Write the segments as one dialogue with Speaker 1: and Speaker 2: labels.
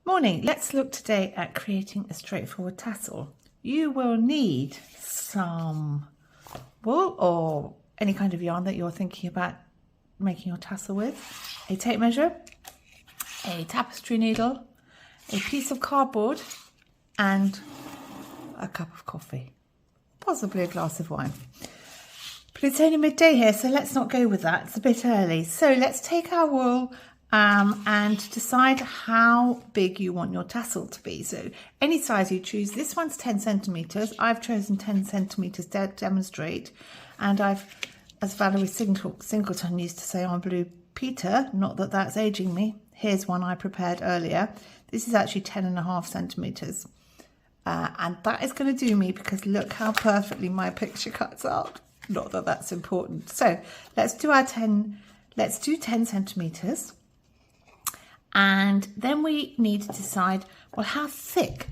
Speaker 1: Morning, let's look today at creating a straightforward tassel. You will need some wool or any kind of yarn that you're thinking about making your tassel with, a tape measure, a tapestry needle, a piece of cardboard and a cup of coffee, possibly a glass of wine. But it's only midday here, so let's not go with that, it's a bit early. So let's take our wool and decide how big you want your tassel to be. So any size you choose. This one's 10 centimeters. I've chosen 10 centimeters to demonstrate, and I've, as Valerie Singleton used to say on Blue Peter, not that that's aging me, here's one I prepared earlier. This is actually 10.5 centimeters, and that is going to do me because look how perfectly my picture cuts out. Not that that's important. So let's do 10 centimeters. And then we need to decide, well, how thick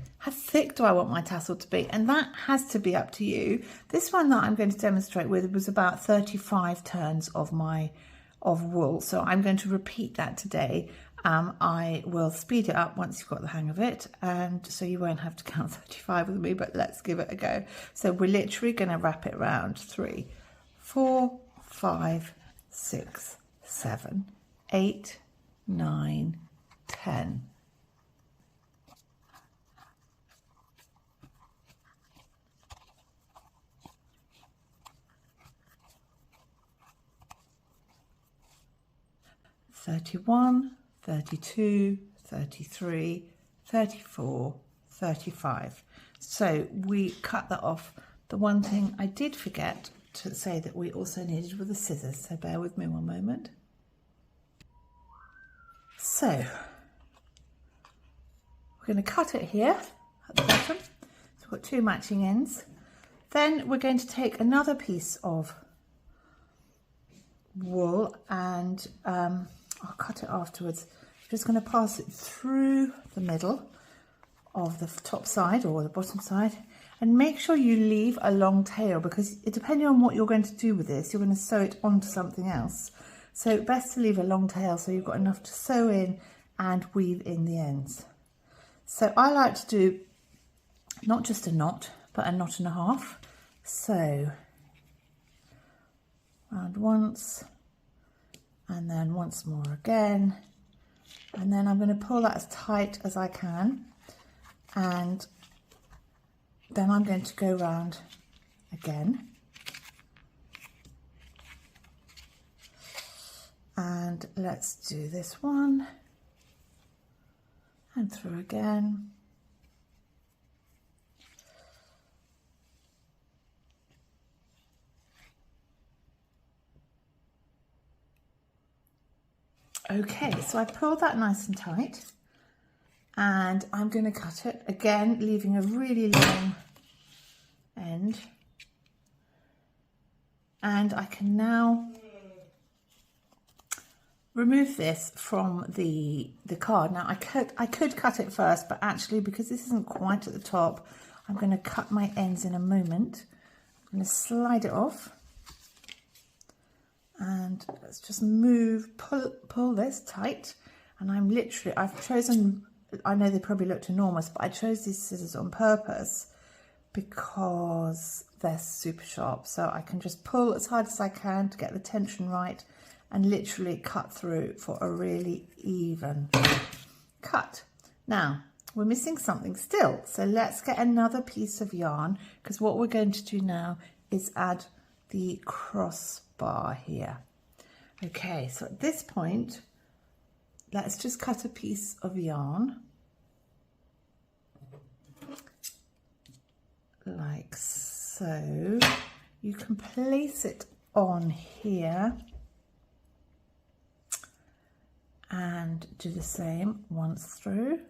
Speaker 1: do I want my tassel to be? And that has to be up to you. This one that I'm going to demonstrate with was about 35 turns of wool. So I'm going to repeat that today. I will speed it up once you've got the hang of it. And so you won't have to count 35 with me, but let's give it a go. So we're literally going to wrap it around 3, 4, 5, 6, 7, 8, 9, 10. "31, 32, 33, 34, 35. So we cut that off. The one thing I did forget to say that we also needed were the scissors, so bear with me one moment. So we're going to cut it here at the bottom. So we've got 2 matching ends. Then we're going to take another piece of wool and I'll cut it afterwards. I'm just going to pass it through the middle of the top side or the bottom side, and make sure you leave a long tail because depending on what you're going to do with this, you're going to sew it onto something else. So best to leave a long tail so you've got enough to sew in and weave in the ends. So I like to do not just a knot, but a knot and a half. So round once, and then once more again. And then I'm going to pull that as tight as I can. And then I'm going to go round again. And let's do this one and through again. Okay, so I pulled that nice and tight and I'm going to cut it again, leaving a really long end. And I can now remove this from the card. Now I could cut it first, but actually because this isn't quite at the top, I'm going to cut my ends in a moment. I'm going to slide it off, and let's just pull this tight. And I've chosen, I know they probably looked enormous, but I chose these scissors on purpose because they're super sharp. So I can just pull as hard as I can to get the tension right and literally cut through for a really even cut. Now, we're missing something still. So let's get another piece of yarn, because what we're going to do now is add the crossbar here. Okay, so at this point, let's just cut a piece of yarn like so. You can place it on here and do the same once through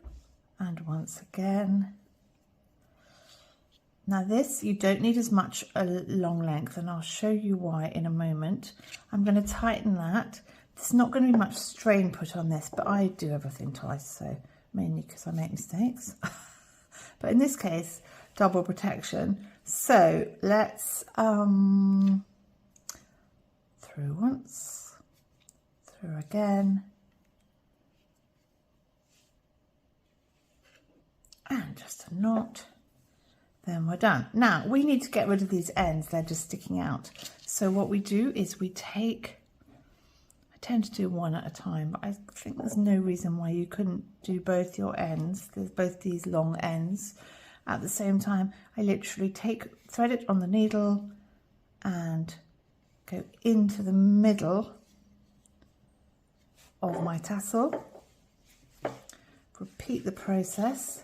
Speaker 1: and once again. Now this, you don't need as much a long length, and I'll show you why in a moment. I'm going to tighten that. There's not going to be much strain put on this, but I do everything twice, so mainly because I make mistakes. But in this case, double protection. So let's through once, through again, just a knot. Then we're done. Now we need to get rid of these ends, they're just sticking out. So what we do is we take, I tend to do one at a time, but I think there's no reason why you couldn't do both your ends. There's both these long ends at the same time. I literally thread it on the needle and go into the middle of my tassel. Repeat the process.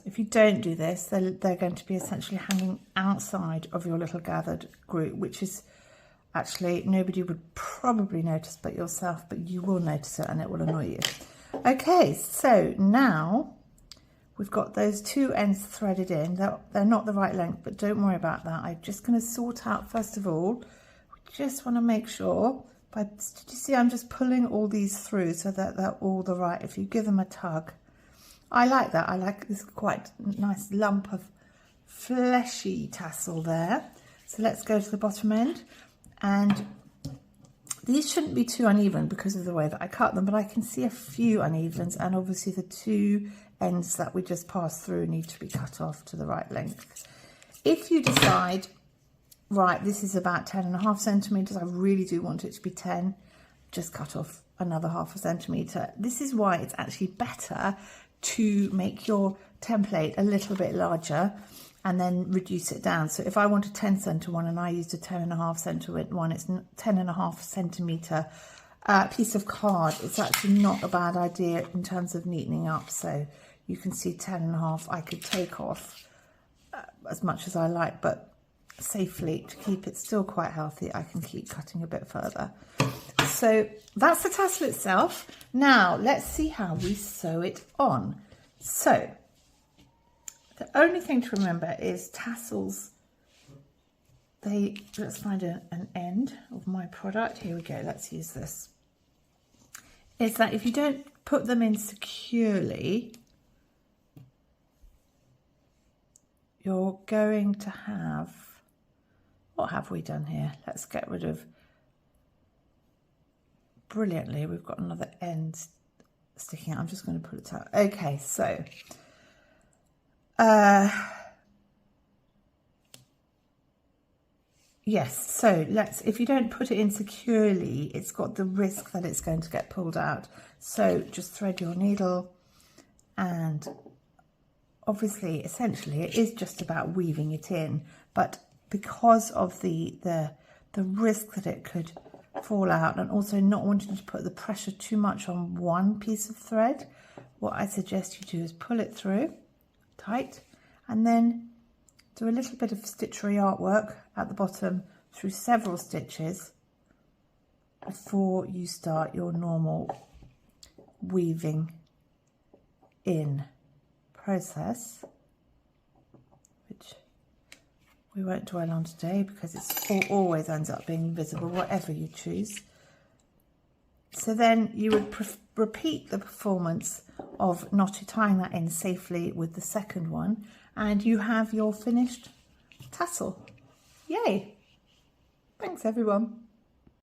Speaker 1: If you don't do this, they're going to be essentially hanging outside of your little gathered group, which is actually, nobody would probably notice but yourself, but you will notice it and it will annoy you. Okay, so now we've got those two ends threaded in. They're not the right length, but don't worry about that. I'm just going to sort out, first of all, we just want to make sure, did you see I'm just pulling all these through so that they're all the right, if you give them a tug. I like that. I like this quite nice lump of fleshy tassel there. So let's go to the bottom end, and these shouldn't be too uneven because of the way that I cut them, but I can see a few unevens, and obviously the two ends that we just passed through need to be cut off to the right length. If you decide, right, this is about 10.5 centimeters, I really do want it to be 10, just cut off another 0.5 centimeter. This is why it's actually better to make your template a little bit larger and then reduce it down. So if I want a 10 centimeter one and I used a 10.5 centimeter one, it's 10.5 centimeter piece of card. It's actually not a bad idea in terms of neatening up. So you can see 10.5 I could take off as much as I like, but safely, to keep it still quite healthy, I can keep cutting a bit further. So that's the tassel itself. Now let's see how we sew it on. So the only thing to remember is tassels, let's find an end of my product. Here we go, let's use this. Is that if you don't put them in securely, you're going to have, what have we done here? Let's get rid of, brilliantly, we've got another end sticking out. I'm just going to pull it out. Okay, so yes, so if you don't put it in securely, it's got the risk that it's going to get pulled out. So just thread your needle, and obviously, essentially, it is just about weaving it in, but because of the risk that it could fall out, and also not wanting to put the pressure too much on one piece of thread, what I suggest you do is pull it through tight and then do a little bit of stitchery artwork at the bottom through several stitches before you start your normal weaving in process, which we won't dwell on today because it always ends up being visible, whatever you choose. So then you would repeat the performance of tying that in safely with the second one, and you have your finished tassel. Yay! Thanks everyone.